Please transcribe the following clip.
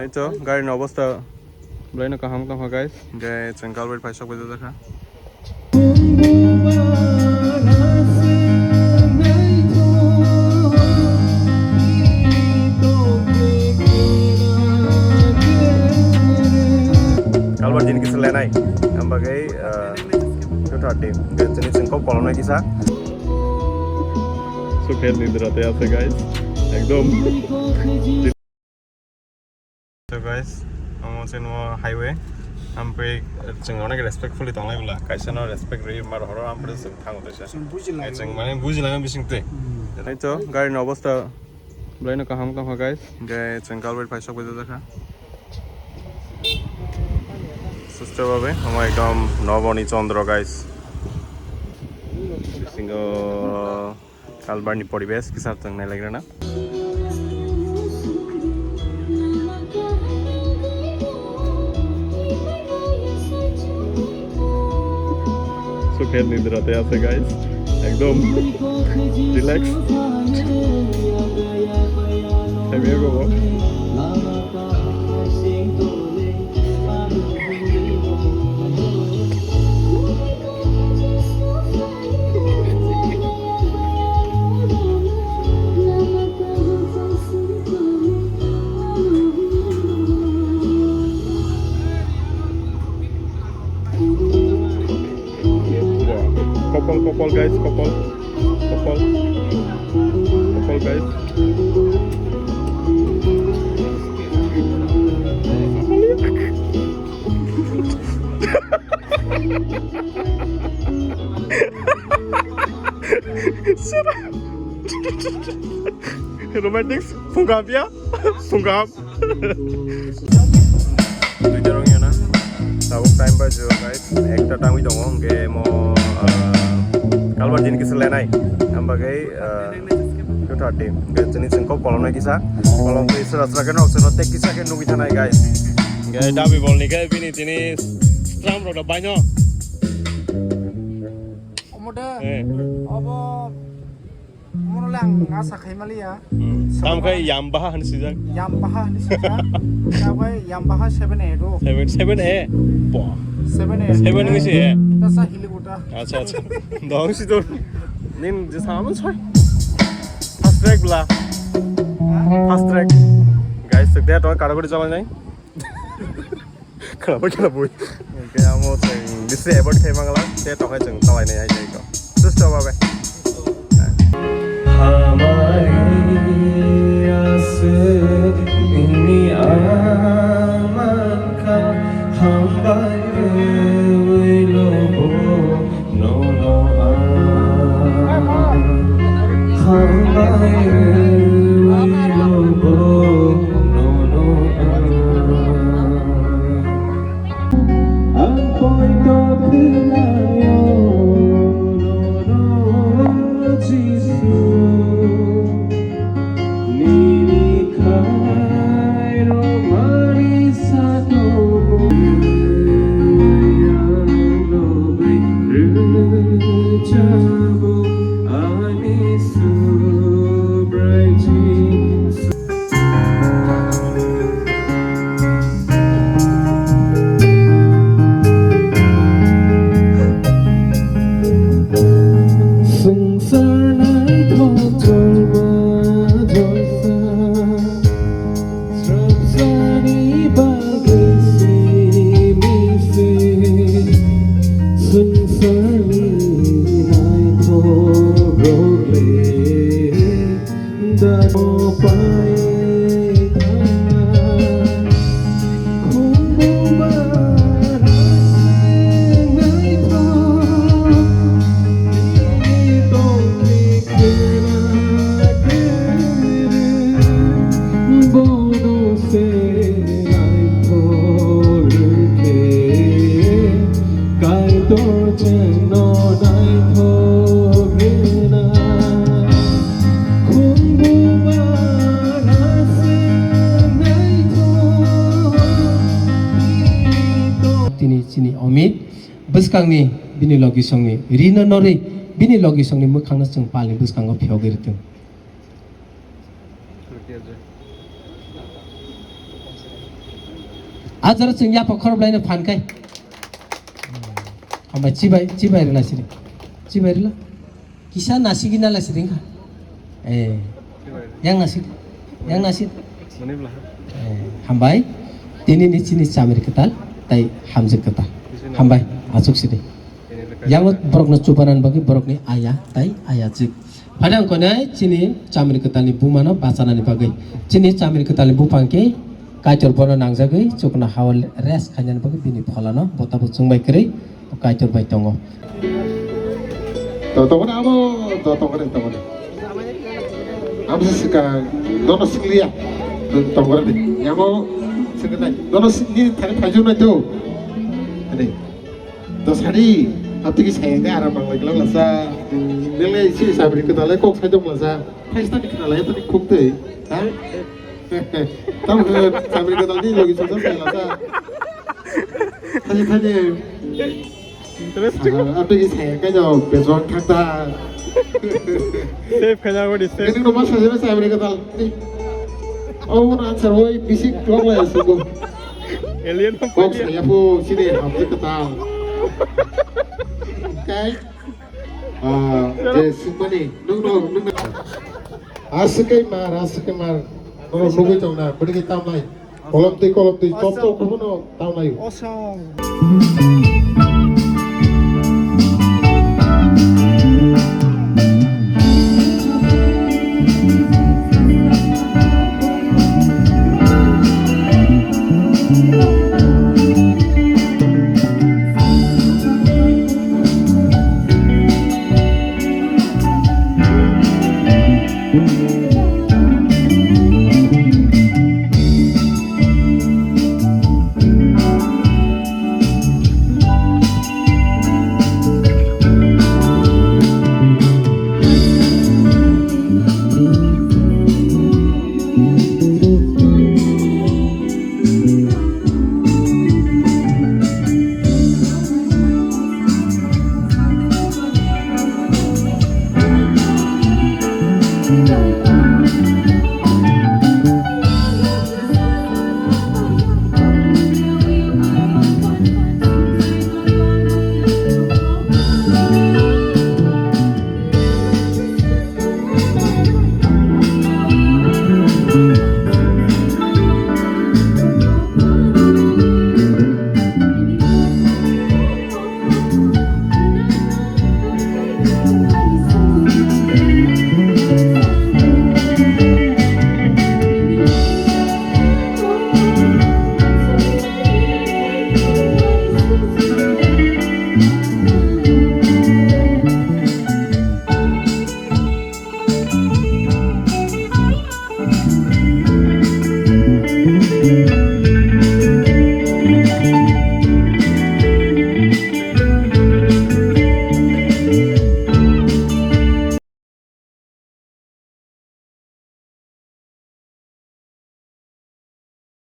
এই তো গাড়ির অবস্থা ব্লাইনো কাহাম কাহা গাইস যে চঙ্কালবাড়ি পাইসক বাজে দেখা kalbar jin kisah lenai sebagai itu tadi jenis singkop kalau naik kisah suka nindra teh apa guys ekdom so guys amosin mo highway sampai jeng orang respectfully tanglai bula kaisa no respect ri mar horo ampre sing thang hote sha jeng mane bujilang bising te itu gari no অবস্থা ব্লাইনো কাহাম কাহা guys যে চঙ্কালবাড়ি পাইসক বাজে দেখা সুস্থভাবে আমার একদম নবনী চন্দ্র guys সিংহ কালবারনি পরিবেশ কি সাথে নাই লাগে না সুখের নিদ্রাতে আছে গাইস একদম রিল্যাক্স আমি এগোবো Kopol guys, kopol guys. Romantic, funggap ya, funggap. Tujuh orang ya na, sabuk time baju guys, ekta tamu itu ngomong ke mau kalbar jin kisah lenai sebagai itu tadi jenis singkop kalau naik kisah kalau kisah rasanya kan opsi notek kisah kan nunggu tanai guys guys tapi bol nih guys ini jenis stram roda banyak omoda obo monolang ngasa khaimali ya tam kai Yamaha ni sijak kai Yamaha 7A do 7A boh 7 ngi sih ya tasa hiliguta अच्छा दong sih tuh nin je sama coy fast track bla fast track guys sekde to karagori চালাই নাই kenapa boy kayak mau ceng bisa ebot kayak mangala dia to kayak ceng চালাই নাই aja itu terus coba be हमारी आस इन्हीं आमन का Buskangni bini logi songni rina nori bini logi songni mukhangna chung palni buskango phyogiriteng 아저로 정 야파 커럽라인에 반kai 한번 지바이르라 시리 지바이르라 기사 나시기나라 시린가 에 yang nasi Mana belah? hambai tini ni sini samir ketal tai hamzek ketal hambai asuk sini yang borok na cubanan bagi borok ni ayah tai ayah cik padang konai sini samir ketal ni bumana basana ni bagai sini samir ketal ni bupangke kacor bono nangzagai cukna hawal res kanyan bagi bini phalano bota bucung bai kere kacor bai tongo Totong apa? Totong apa? Apa sih sekarang? Dono singlia, totong apa nih? Yang mau sekarang? Dono singli tadi pajun aja. Ini, terus hari apa sih saya nggak arah bang lagi lah sa. Nilai sih saya beri kenal lagi kok saya jom lah sa. Pesta di kenal lagi tadi kok deh. Hah? Tahu saya beri kenal ni lagi susah saya lah sa. Tadi. apa sih saya kan jauh besok kata. Safe kanya ko di safe. Ini rumah saya beri kenal. Oh, answer woi bisik kok lah sungguh. Alien apa Kok dia? saya pun sini hampir kenal. Oke. Jadi semua nih, nung. Asik mar. Nunggu jauh na, beri kita mai. Kolom ti, top kamu no tahu lagi. 어성